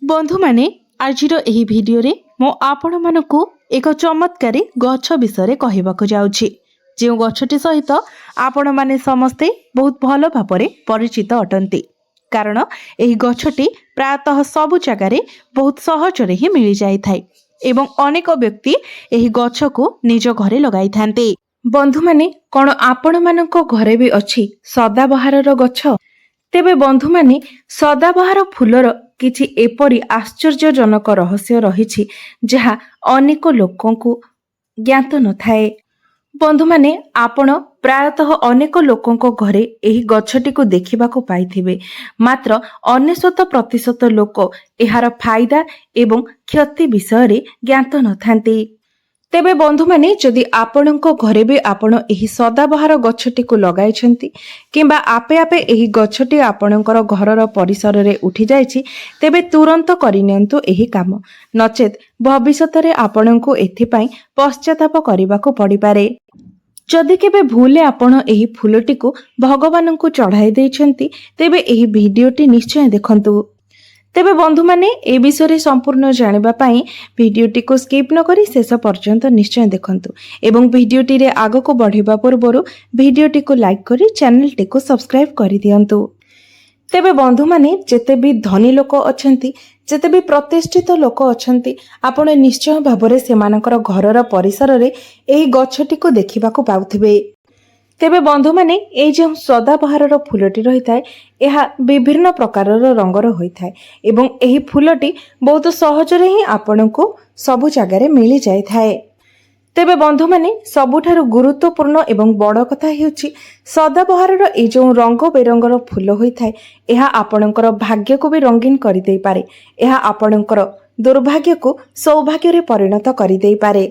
बंधु माने आजिर एही भिडियोरे मो आपण मानकु एक चमत्कारी गछ विषय कहवाक जाउछि जे गछटी सहित आपण माने समस्ते बहुत भल भाବରେ परिचित अटंती कारण एही गछटी प्रायतः सबु जगार बहुत सहजरे ही मिल जाई थाए एवं अनेक व्यक्ति एही गछकु निज घरे लगाई थांते। बंधु माने कोन आपण मानको घरे भी अछि सदाबहारर गछ? तेबे बंधु माने सदाबहार फूलर किछि एपरि आश्चर्यजनक रहस्य रहिछि जहा अनेक लोकंकु ज्ञात नथाए। बंधु माने आपण प्रायतः अनेक लोकंको घरे एही गछटिको देखिबाको पाइथिबे, मात्र 99% लोक एहार फायदा एवं क्षति विषय ज्ञात नथांती। तेबे बंधु माने जदि आपणको घरे भी आपण एही सदाबहार गछटिको लगाइछंती किंबा आपे आपे एही गछटी आपणकर घरर परिसर रे उठी जाइछि तेबे तुरंत करिनियंतु एही काम, नचेत भविष्यतरे आपणको एथिपाई पश्चाताप करिबाको पड़िपारे। जदि केबे भूले आपण एही फूलटिको भगवानंकु चढ़ाई देइछंती तेबे एही भिडियोटी निश्चय देखंतु। तेबे बंधु माने ए विषय संपूर्ण जानिबा पाई भिडियोटी को स्किप न करी शेष पर्यंत निश्चय देखंतु एवं भिडियोटी रे आगो को बढ़िबा पूर्वरु भिडियोटी को लाइक करी चैनल टी को सब्सक्राइब करि दियंतु। तेबे बंधु माने जेते भी धनी लोक अछंती, जेते भी प्रतिष्ठित लोक अछंती, आपण निश्चय भाबरे सेमानकर घरर परिसर रे एही गछटी को देखिबा को पाउथिबे। तेबे बंधु माने ए जे सदाबहारर फूलटी रही थाए एहा विभिन्न प्रकारर रंगर होई थाए एवं एही फूलटी बहुत सहजरे ही आपनको सबु जगार मिली जाय थाए। तेबे बंधु माने सबुठारु गुरुत्वपूर्ण एवं बड़ कथा हेउछि सदाबहारर ए जो रंग बेरंगर फूल होई थाए एहा आपणकर भाग्य को भी रंगीन करि देई पारे, एहा आपणकर दुर्भाग्य को सौभाग्य रे परिणत करि देई पारे।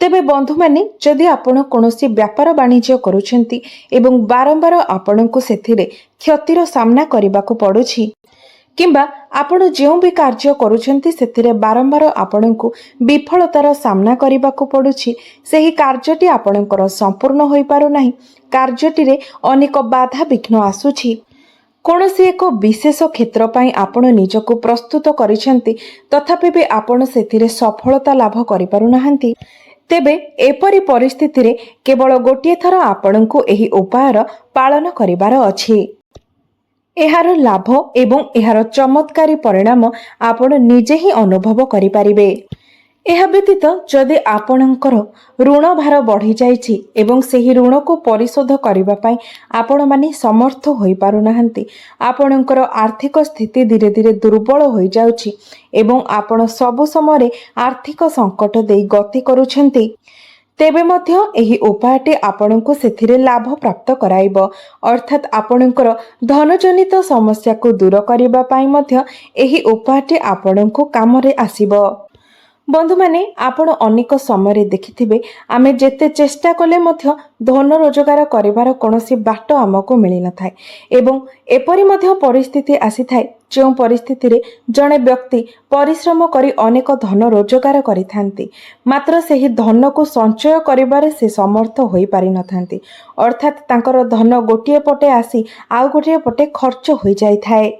तेबे बंधु माने जदि आपण कोनोसी व्यापार वाणिज्य करूछंती एवं बारंबार आपणको सेथिरे क्षतिर सामना करिबाको पडुछि किंबा आपण जेउ भी कार्य करूछंती सेथिरे बारंबार आपणको विफलतार सामना करिबाको पडुछि, सेही कार्यटी आपणकर संपूर्ण होई पारु नाही, कार्यटी रे अनेक बाधा विघ्न आसुछि, कोनोसी एक विशेष क्षेत्र पाई आपण निजको प्रस्तुत करिछंती तथापि भी आपण सेथिरे सफलता लाभ करि पारु नाहंती, तेबे एपरी परिस्थिति रे केवल गोटिए थर आपणको एही उपायर पालन करिबार अछि। एहार लाभ एवं एहार चमत्कारी परिणाम आपण निजे ही अनुभव करि पारिबे। एहा व्यतीत जदि आपणकर ऋण भार बढ़ी जाइछि एवं सेही ऋण को परिशोध करिबा पई आपण माने समर्थ होई पारु नाहंती, आपणकर आर्थिक स्थिति धीरे धीरे दुर्बल होई जाउछि एवं आपण सब समय आर्थिक संकट देई गति करूछंती, तेबे मध्य एही उपायटी आपणको सेथिरे लाभ प्राप्त कराइबो, अर्थात आपणकर धनजनित समस्या को दूर करिबा पई मध्य एही उपायटी आपणको काम रे आसीबो। बंधु माने आपण अनेक समय देखिथिबे आमे जेते चेष्टा कले मध्य धन रोजगार करिवार कोनोसी बाट आमको मिली न थाए एवं एपरि मध्य परिस्थिति आसी थाए जो परिस्थिति रे जणे व्यक्ति परिश्रम करी अनेक धन रोजगार करिथांती, मात्र सेही धन को संचय करिबारे से समर्थ होई पारि न थांती, अर्थात तांकर धन गोटिए पटे आसी आउ गोटिए पटे खर्च होई जाई थाए।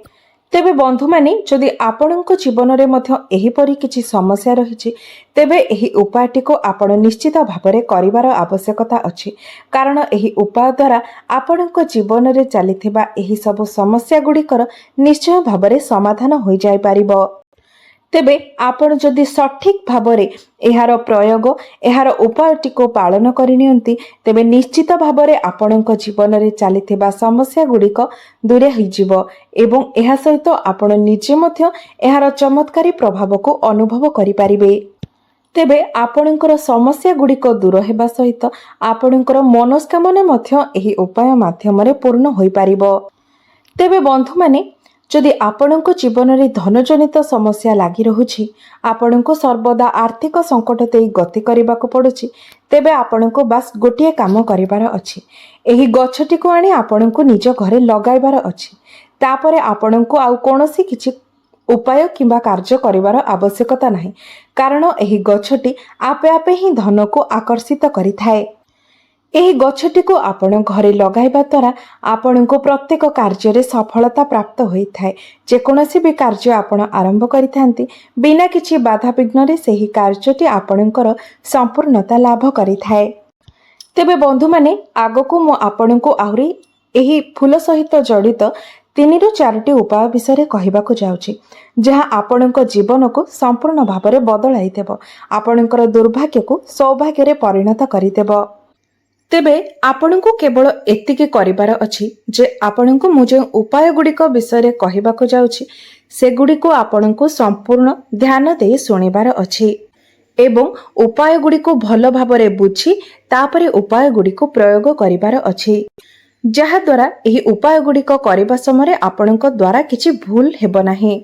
तेबे बंधु माने जदि आपणको जीवन रे मध्य एही परि किछि समस्या रहिछि तेबे एही उपायटी को आपण निश्चित भाबरे करिवार आवश्यकता अछि, कारण एही उपाय द्वारा आपणको जीवन रे चलिथिबा एही सब समस्या गुडीकर निश्चय भाबरे समाधान होई जाय पारिबो। तेबे आपण जदि सठिक भाबरे एहार प्रयोग एहार उपायटी को पालन करिनियंती तेबे निश्चित भाबरे आपणको जीवन रे चलिथिबा समस्या गुडीक दूरे होइजिबो एवं एहा सहित आपण निजे मध्य एहार चमत्कारी प्रभाव को अनुभव करि पारिबे। तेबे आपणकर समस्या गुडीक दूर हेबा सहित आपणकर मनोस्कामना मध्य एही उपाय माध्यम रे पूर्ण होई पारिबो। तेबे बंधु माने जदि आपणको जीवन रे धनजनित समस्या लागि रहुछि, आपणको सर्वदा आर्थिक संकट देई गति करिबाको पडुछि, तेबे आपणको बास गोटिए काम करिबार अछि, एही गछटी को आनी आपणको निज घरे लगाइबार अछि, तापरे आपणको आउ कोनोसी किछि उपाय किंबा कार्य करिबार आवश्यकता नाही, कारण एही गछटी आपे आपे ही धन को आकर्षित करिथाए। ଏହି ଗଛଟିକୁ ଆପଣ ଘରେ ଲଗାଇବା ଦ୍ୱାରା ଆପଣଙ୍କୁ ପ୍ରତ୍ୟେକ କାର୍ଯ୍ୟରେ ସଫଳତା ପ୍ରାପ୍ତ ହୋଇଥାଏ। ଯେକୌଣସି ବି କାର୍ଯ୍ୟ ଆପଣ ଆରମ୍ଭ କରିଥାନ୍ତି ବିନା କିଛି ବାଧାବିଘ୍ନରେ ସେହି କାର୍ଯ୍ୟଟି ଆପଣଙ୍କର ସମ୍ପୂର୍ଣ୍ଣତା ଲାଭ କରିଥାଏ। ତେବେ ବନ୍ଧୁମାନେ, ଆଗକୁ ମୁଁ ଆପଣଙ୍କୁ ଆହୁରି ଏହି ଫୁଲ ସହିତ ଜଡ଼ିତ 3ରୁ 4ଟି ଉପାୟ ବିଷୟରେ କହିବାକୁ ଯାଉଛି, ଯାହା ଆପଣଙ୍କ ଜୀବନକୁ ସମ୍ପୂର୍ଣ୍ଣ ଭାବରେ ବଦଳାଇ ଦେବ, ଆପଣଙ୍କର ଦୁର୍ଭାଗ୍ୟକୁ ସୌଭାଗ୍ୟରେ ପରିଣତ କରିଦେବ। ତେବେ ଆପଣଙ୍କୁ କେବଳ ଏତିକି କରିବାର ଅଛି ଯେ ଆପଣଙ୍କୁ ମୁଁ ଯେଉଁ ଉପାୟ ଗୁଡ଼ିକ ବିଷୟରେ କହିବାକୁ ଯାଉଛି ସେଗୁଡ଼ିକୁ ଆପଣଙ୍କୁ ସମ୍ପୂର୍ଣ୍ଣ ଧ୍ୟାନ ଦେଇ ଶୁଣିବାର ଅଛି ଏବଂ ଉପାୟ ଗୁଡ଼ିକୁ ଭଲ ଭାବରେ ବୁଝି ତାପରେ ଉପାୟ ଗୁଡ଼ିକୁ ପ୍ରୟୋଗ କରିବାର ଅଛି, ଯାହାଦ୍ୱାରା ଏହି ଉପାୟ ଗୁଡ଼ିକ କରିବା ସମୟରେ ଆପଣଙ୍କ ଦ୍ୱାରା କିଛି ଭୁଲ ହେବ ନାହିଁ।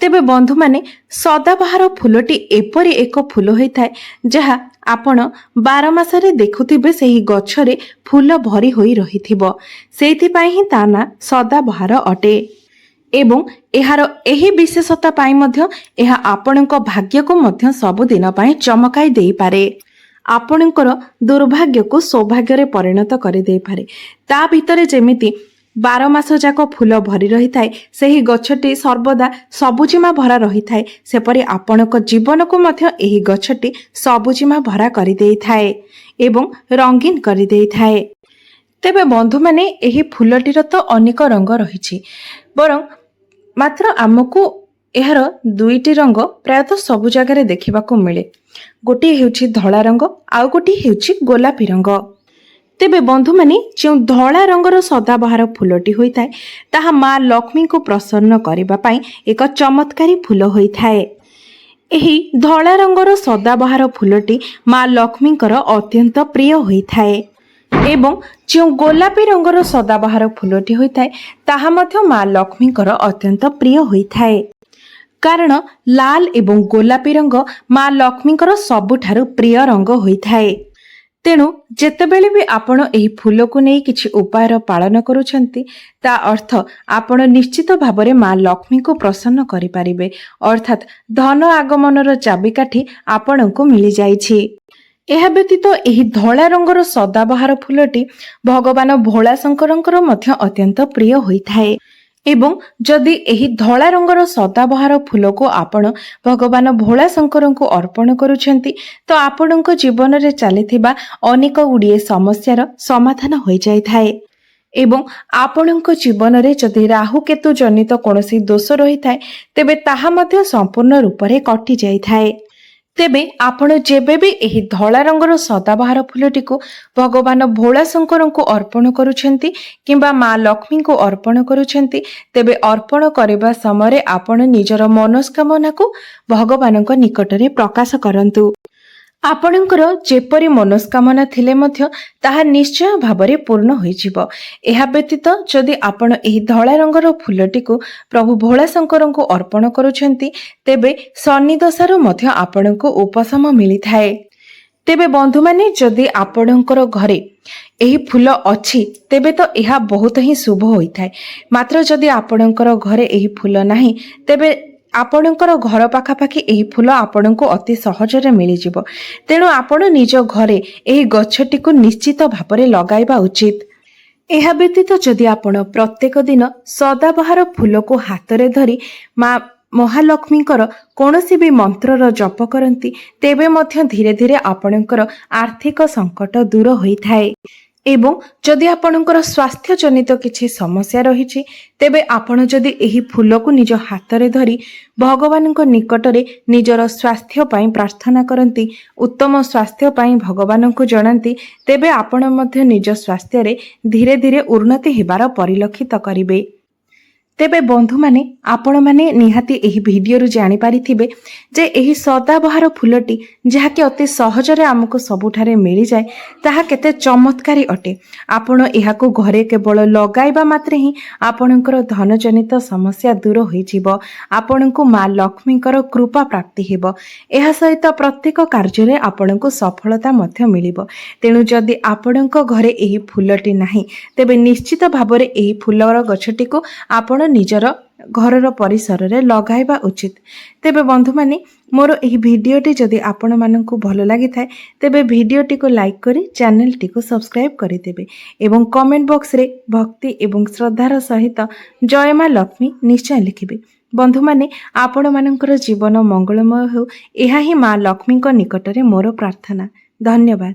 ତେବେ ବନ୍ଧୁମାନେ, ସଦାବାହାର ଫୁଲଟି ଏପରି ଏକ ଫୁଲ ହୋଇଥାଏ ଯାହା ଆପଣ 12 ମାସରେ ଦେଖୁଥିବେ ସେହି ଗଛରେ ଫୁଲ ଭରି ହୋଇ ରହିଥିବ। ସେଇଥିପାଇଁ ହିଁ ତା ନାଁ ସଦାବାହାର ଅଟେ ଏବଂ ଏହାର ଏହି ବିଶେଷତା ପାଇଁ ମଧ୍ୟ ଏହା ଆପଣଙ୍କ ଭାଗ୍ୟକୁ ମଧ୍ୟ ସବୁଦିନ ପାଇଁ ଚମକାଇ ଦେଇପାରେ, ଆପଣଙ୍କର ଦୁର୍ଭାଗ୍ୟକୁ ସୌଭାଗ୍ୟରେ ପରିଣତ କରିଦେଇପାରେ। ତା ଭିତରେ ଯେମିତି 12 ମାସ ଯାକ ଫୁଲ ଭରି ରହିଥାଏ, ସେହି ଗଛଟି ସର୍ବଦା ସବୁଜିମା ଭରା ରହିଥାଏ, ସେପରି ଆପଣଙ୍କ ଜୀବନକୁ ମଧ୍ୟ ଏହି ଗଛଟି ସବୁଜିମା ଭରା କରିଦେଇଥାଏ ଏବଂ ରଙ୍ଗୀନ କରିଦେଇଥାଏ। ତେବେ ବନ୍ଧୁମାନେ, ଏହି ଫୁଲଟିର ତ ଅନେକ ରଙ୍ଗ ରହିଛି, ବରଂ ମାତ୍ର ଆମକୁ ଏହାର 2ଟି ରଙ୍ଗ ପ୍ରାୟତଃ ସବୁ ଜାଗାରେ ଦେଖିବାକୁ ମିଳେ। ଗୋଟିଏ ହେଉଛି ଧଳା ରଙ୍ଗ, ଆଉ ଗୋଟିଏ ହେଉଛି ଗୋଲାପୀ ରଙ୍ଗ। ତେବେ ବନ୍ଧୁମାନେ, ଯେଉଁ ଧଳା ରଙ୍ଗର ସଦାବାହାର ଫୁଲଟି ହୋଇଥାଏ ତାହା ମା ଲକ୍ଷ୍ମୀଙ୍କୁ ପ୍ରସନ୍ନ କରିବା ପାଇଁ ଏକ ଚମତ୍କାରୀ ଫୁଲ ହୋଇଥାଏ। ଏହି ଧଳା ରଙ୍ଗର ସଦାବାହାର ଫୁଲଟି ମା ଲକ୍ଷ୍ମୀଙ୍କର ଅତ୍ୟନ୍ତ ପ୍ରିୟ ହୋଇଥାଏ ଏବଂ ଯେଉଁ ଗୋଲାପୀ ରଙ୍ଗର ସଦାବାହାର ଫୁଲଟି ହୋଇଥାଏ ତାହା ମଧ୍ୟ ମା ଲକ୍ଷ୍ମୀଙ୍କର ଅତ୍ୟନ୍ତ ପ୍ରିୟ ହୋଇଥାଏ, କାରଣ ଲାଲ ଏବଂ ଗୋଲାପୀ ରଙ୍ଗ ମା ଲକ୍ଷ୍ମୀଙ୍କର ସବୁଠାରୁ ପ୍ରିୟ ରଙ୍ଗ ହୋଇଥାଏ। ତେଣୁ ଯେତେବେଳେ ବି ଆପଣ ଏହି ଫୁଲକୁ ନେଇ କିଛି ଉପାୟର ପାଳନ କରୁଛନ୍ତି ତା ଅର୍ଥ ଆପଣ ନିଶ୍ଚିତ ଭାବରେ ମା ଲକ୍ଷ୍ମୀଙ୍କୁ ପ୍ରସନ୍ନ କରିପାରିବେ, ଅର୍ଥାତ୍ ଧନ ଆଗମନର ଚାବିକାଠି ଆପଣଙ୍କୁ ମିଳିଯାଇଛି। ଏହା ବ୍ୟତୀତ ଏହି ଧଳା ରଙ୍ଗର ସଦାବାହାର ଫୁଲଟି ଭଗବାନ ଭୋଳାଶଙ୍କରଙ୍କର ମଧ୍ୟ ଅତ୍ୟନ୍ତ ପ୍ରିୟ ହୋଇଥାଏ ଏବଂ ଯଦି ଏହି ଧଳା ରଙ୍ଗର ସଦାବାହାର ଫୁଲକୁ ଆପଣ ଭଗବାନ ଭୋଳାଶଙ୍କରଙ୍କୁ ଅର୍ପଣ କରୁଛନ୍ତି ତ ଆପଣଙ୍କ ଜୀବନରେ ଚାଲିଥିବା ଅନେକ ଗୁଡ଼ିଏ ସମସ୍ୟାର ସମାଧାନ ହୋଇଯାଇଥାଏ ଏବଂ ଆପଣଙ୍କ ଜୀବନରେ ଯଦି ରାହୁ କେତୁ ଜନିତ କୌଣସି ଦୋଷ ରହିଥାଏ ତେବେ ତାହା ମଧ୍ୟ ସମ୍ପୂର୍ଣ୍ଣ ରୂପରେ କଟି ଯାଇଥାଏ। ତେବେ ଆପଣ ଯେବେ ବି ଏହି ଧଳା ରଙ୍ଗର ସଦାବାହାର ଫୁଲଟିକୁ ଭଗବାନ ଭୋଳାଶଙ୍କରଙ୍କୁ ଅର୍ପଣ କରୁଛନ୍ତି କିମ୍ବା ମା ଲକ୍ଷ୍ମୀଙ୍କୁ ଅର୍ପଣ କରୁଛନ୍ତି ତେବେ ଅର୍ପଣ କରିବା ସମୟରେ ଆପଣ ନିଜର ମନସ୍କାମନାକୁ ଭଗବାନଙ୍କ ନିକଟରେ ପ୍ରକାଶ କରନ୍ତୁ। ଆପଣଙ୍କର ଯେପରି ମନସ୍କାମନା ଥିଲେ ମଧ୍ୟ ତାହା ନିଶ୍ଚୟ ଭାବରେ ପୂର୍ଣ୍ଣ ହୋଇଯିବ। ଏହା ବ୍ୟତୀତ ଯଦି ଆପଣ ଏହି ଧଳା ରଙ୍ଗର ଫୁଲଟିକୁ ପ୍ରଭୁ ଭୋଳାଶଙ୍କରଙ୍କୁ ଅର୍ପଣ କରୁଛନ୍ତି ତେବେ ଶନି ଦଶାରୁ ମଧ୍ୟ ଆପଣଙ୍କୁ ଉପଶମ ମିଳିଥାଏ। ତେବେ ବନ୍ଧୁମାନେ, ଯଦି ଆପଣଙ୍କର ଘରେ ଏହି ଫୁଲ ଅଛି ତେବେ ତ ଏହା ବହୁତ ହିଁ ଶୁଭ ହୋଇଥାଏ, ମାତ୍ର ଯଦି ଆପଣଙ୍କର ଘରେ ଏହି ଫୁଲ ନାହିଁ ତେବେ ଆପଣଙ୍କର ଘର ପାଖାପାଖି ଏହି ଫୁଲ ଆପଣଙ୍କୁ ଅତି ସହଜରେ ମିଳିଯିବ। ତେଣୁ ଆପଣ ନିଜ ଘରେ ଏହି ଗଛଟିକୁ ନିଶ୍ଚିତ ଭାବରେ ଲଗାଇବା ଉଚିତ। ଏହା ବ୍ୟତୀତ ଯଦି ଆପଣ ପ୍ରତ୍ୟେକ ଦିନ ସଦାବାହାର ଫୁଲକୁ ହାତରେ ଧରି ମା ମହାଲକ୍ଷ୍ମୀଙ୍କର କୌଣସି ବି ମନ୍ତ୍ରର ଜପ କରନ୍ତି ତେବେ ମଧ୍ୟ ଧୀରେ ଧୀରେ ଆପଣଙ୍କର ଆର୍ଥିକ ସଙ୍କଟ ଦୂର ହୋଇଥାଏ ଏବଂ ଯଦି ଆପଣଙ୍କର ସ୍ୱାସ୍ଥ୍ୟ ଜନିତ କିଛି ସମସ୍ୟା ରହିଛି ତେବେ ଆପଣ ଯଦି ଏହି ଫୁଲକୁ ନିଜ ହାତରେ ଧରି ଭଗବାନଙ୍କ ନିକଟରେ ନିଜର ସ୍ୱାସ୍ଥ୍ୟ ପାଇଁ ପ୍ରାର୍ଥନା କରନ୍ତି, ଉତ୍ତମ ସ୍ୱାସ୍ଥ୍ୟ ପାଇଁ ଭଗବାନଙ୍କୁ ଜଣାନ୍ତି, ତେବେ ଆପଣ ମଧ୍ୟ ନିଜ ସ୍ୱାସ୍ଥ୍ୟରେ ଧୀରେ ଧୀରେ ଉନ୍ନତି ହେବାର ପରିଲକ୍ଷିତ କରିବେ। ତେବେ ବନ୍ଧୁମାନେ, ଆପଣମାନେ ନିହାତି ଏହି ଭିଡ଼ିଓରୁ ଜାଣିପାରିଥିବେ ଯେ ଏହି ସଦାବାହାର ଫୁଲଟି ଯାହାକି ଅତି ସହଜରେ ଆମକୁ ସବୁଠାରେ ମିଳିଯାଏ ତାହା କେତେ ଚମତ୍କାରୀ ଅଟେ। ଆପଣ ଏହାକୁ ଘରେ କେବଳ ଲଗାଇବା ମାତ୍ରେ ହିଁ ଆପଣଙ୍କର ଧନଜନିତ ସମସ୍ୟା ଦୂର ହୋଇଯିବ, ଆପଣଙ୍କୁ ମା ଲକ୍ଷ୍ମୀଙ୍କର କୃପା ପ୍ରାପ୍ତି ହେବ। ଏହା ସହିତ ପ୍ରତ୍ୟେକ କାର୍ଯ୍ୟରେ ଆପଣଙ୍କୁ ସଫଳତା ମଧ୍ୟ ମିଳିବ। ତେଣୁ ଯଦି ଆପଣଙ୍କ ଘରେ ଏହି ଫୁଲଟି ନାହିଁ ତେବେ ନିଶ୍ଚିତ ଭାବରେ ଏହି ଫୁଲର ଗଛଟିକୁ ଆପଣ ନିଜର ଘରର ପରିସରରେ ଲଗାଇବା ଉଚିତ। ତେବେ ବନ୍ଧୁମାନେ ମୋର ଏହି ଭିଡ଼ିଓଟି ଯଦି ଆପଣମାନଙ୍କୁ ଭଲ ଲାଗିଥାଏ ତେବେ ଭିଡ଼ିଓଟିକୁ ଲାଇକ୍ କରି ଚ୍ୟାନେଲଟିକୁ ସବସ୍କ୍ରାଇବ୍ କରିଦେବେ ଏବଂ କମେଣ୍ଟ ବକ୍ସରେ ଭକ୍ତି ଏବଂ ଶ୍ରଦ୍ଧାର ସହିତ ଜୟ ମା ଲକ୍ଷ୍ମୀ ନିଶ୍ଚୟ ଲେଖିବେ। ବନ୍ଧୁମାନେ ଆପଣମାନଙ୍କର ଜୀବନ ମଙ୍ଗଳମୟ ହେଉ, ଏହା ହିଁ ମା ଲକ୍ଷ୍ମୀଙ୍କ ନିକଟରେ ମୋର ପ୍ରାର୍ଥନା। ଧନ୍ୟବାଦ।